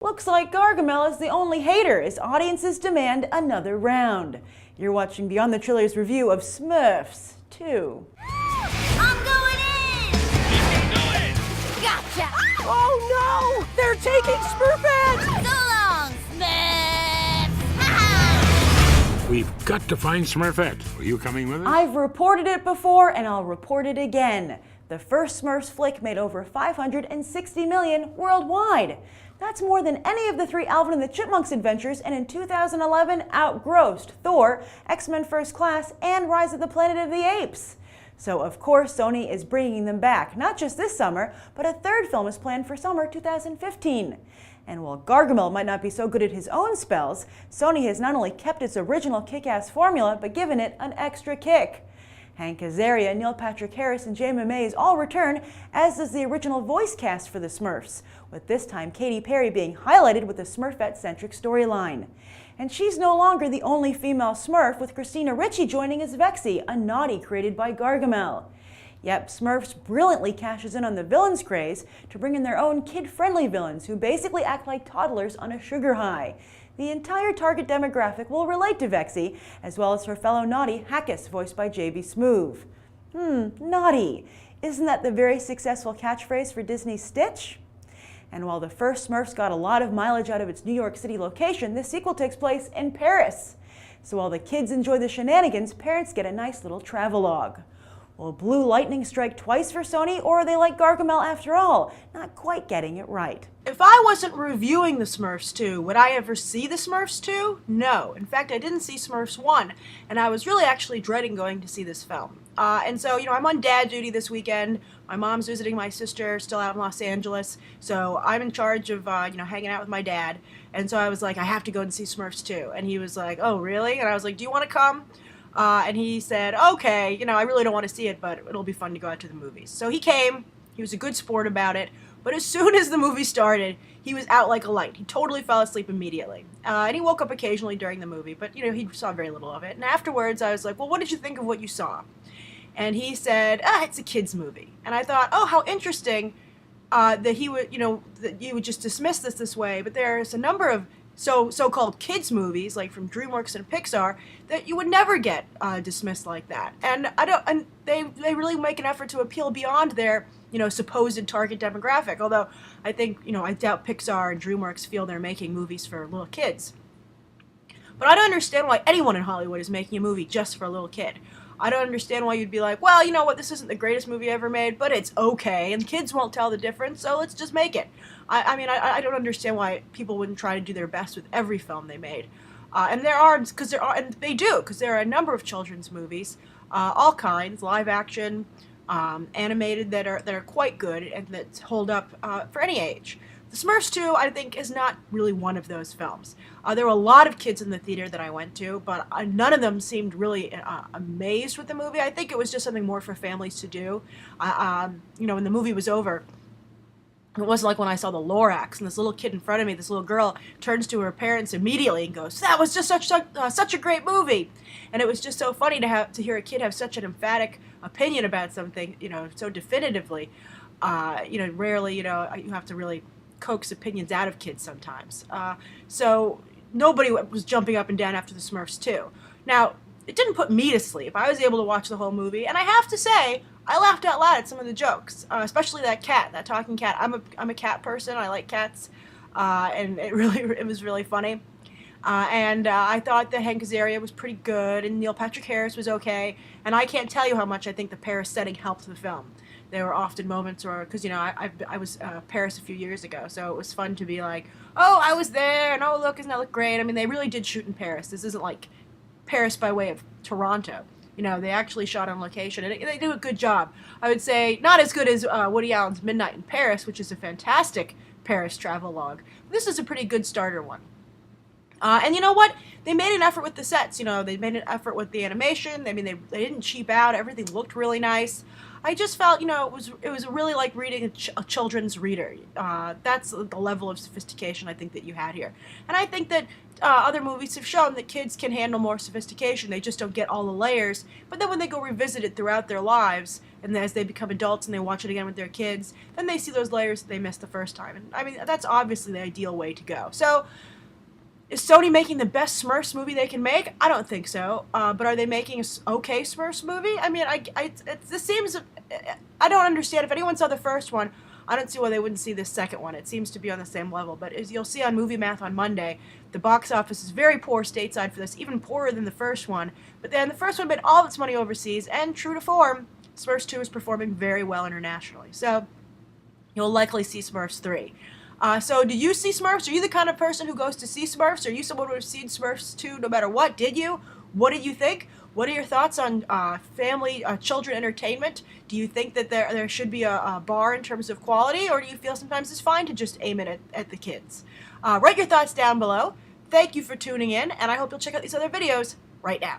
Looks like Gargamel is the only hater as audiences demand another round. You're watching Beyond the Trailers review of Smurfs 2. I'm going in! Keep going! Gotcha! Oh no! They're taking Smurfs! So long, Smurfs! Ha! We've got to find Smurfette. Are you coming with us? I've reported it before and I'll report it again. The first Smurfs flick made over $560 million worldwide. That's more than any of the three Alvin and the Chipmunks adventures, and in 2011 outgrossed Thor, X-Men First Class, and Rise of the Planet of the Apes. So of course Sony is bringing them back, not just this summer, but a third film is planned for summer 2015. And while Gargamel might not be so good at his own spells, Sony has not only kept its original kick-ass formula, but given it an extra kick. Hank Azaria, Neil Patrick Harris, and Jayma Mays all return, as does the original voice cast for the Smurfs, with this time Katy Perry being highlighted with a Smurfette-centric storyline. And she's no longer the only female Smurf, with Christina Ricci joining as Vexy, a naughty created by Gargamel. Yep, Smurfs brilliantly cashes in on the villains craze to bring in their own kid-friendly villains who basically act like toddlers on a sugar high. The entire target demographic will relate to Vexy, as well as her fellow naughty Hackus, voiced by J.B. Smoove. Naughty. Isn't that the very successful catchphrase for Disney's Stitch? And while the first Smurfs got a lot of mileage out of its New York City location, this sequel takes place in Paris. So while the kids enjoy the shenanigans, parents get a nice little travelogue. Will Blue Lightning strike twice for Sony, or are they like Gargamel after all, not quite getting it right? If I wasn't reviewing the Smurfs 2, would I ever see the Smurfs 2? No. In fact, I didn't see Smurfs 1, and I was really actually dreading going to see this film. And so, I'm on dad duty this weekend. My mom's visiting my sister, still out in Los Angeles, so I'm in charge of, hanging out with my dad. And so I was like, I have to go and see Smurfs 2. And he was like, oh, really? And I was like, do you want to come? And he said, okay, I really don't want to see it, but it'll be fun to go out to the movies. So he came. He was a good sport about it. But as soon as the movie started, he was out like a light. He totally fell asleep immediately. And he woke up occasionally during the movie, but, he saw very little of it. And afterwards, I was like, well, what did you think of what you saw? And he said, it's a kid's movie. And I thought, oh, how interesting that he would, that you would just dismiss this way. But there's a number of so-called kids movies, like from DreamWorks and Pixar, that you would never get dismissed like that. And they really make an effort to appeal beyond their supposed target demographic. Although I think I doubt Pixar and DreamWorks feel they're making movies for little kids. But I don't understand why anyone in Hollywood is making a movie just for a little kid. I don't understand why you'd be like, well, you know what, this isn't the greatest movie ever made, but it's okay, and kids won't tell the difference, so let's just make it. I don't understand why people wouldn't try to do their best with every film they made. And there are a number of children's movies, all kinds, live action, animated, that are quite good and that hold up for any age. The Smurfs 2, I think, is not really one of those films. There were a lot of kids in the theater that I went to, but none of them seemed really amazed with the movie. I think it was just something more for families to do. When the movie was over, it wasn't like when I saw the Lorax and this little kid in front of me, this little girl, turns to her parents immediately and goes, that was just such a great movie. And it was just so funny to hear a kid have such an emphatic opinion about something, so definitively. Rarely, you have to really coax opinions out of kids sometimes. So nobody was jumping up and down after the Smurfs 2. Now, it didn't put me to sleep. I was able to watch the whole movie, and I have to say, I laughed out loud at some of the jokes, especially that talking cat. I'm a cat person. I like cats, and it was really funny. And I thought that Hank Azaria was pretty good, and Neil Patrick Harris was okay. And I can't tell you how much I think the Paris setting helped the film. There were often moments where, because I was Paris a few years ago, so it was fun to be like, oh, I was there, and oh, look, doesn't that look great? They really did shoot in Paris. This isn't like Paris by way of Toronto. They actually shot on location, and they do a good job. I would say not as good as Woody Allen's Midnight in Paris, which is a fantastic Paris travelogue. This is a pretty good starter one. And you know what? They made an effort with the sets. They made an effort with the animation. They didn't cheap out. Everything looked really nice. I just felt, it was really like reading a children's reader. That's the level of sophistication I think that you had here. And I think that other movies have shown that kids can handle more sophistication. They just don't get all the layers. But then when they go revisit it throughout their lives, and as they become adults and they watch it again with their kids, then they see those layers that they missed the first time. And I mean, that's obviously the ideal way to go. So, is Sony making the best Smurfs movie they can make? I don't think so. But are they making an okay Smurfs movie? I mean, this seems... I don't understand. If anyone saw the first one, I don't see why they wouldn't see this second one. It seems to be on the same level. But as you'll see on Movie Math on Monday, the box office is very poor stateside for this, even poorer than the first one. But then the first one made all of its money overseas, and true to form, Smurfs 2 is performing very well internationally. So you'll likely see Smurfs 3. So do you see Smurfs? Are you the kind of person who goes to see Smurfs? Are you someone who has seen Smurfs 2 no matter what? Did you? What did you think? What are your thoughts on family, children entertainment? Do you think that there should be a bar in terms of quality, or do you feel sometimes it's fine to just aim it at the kids? Write your thoughts down below. Thank you for tuning in, and I hope you'll check out these other videos right now.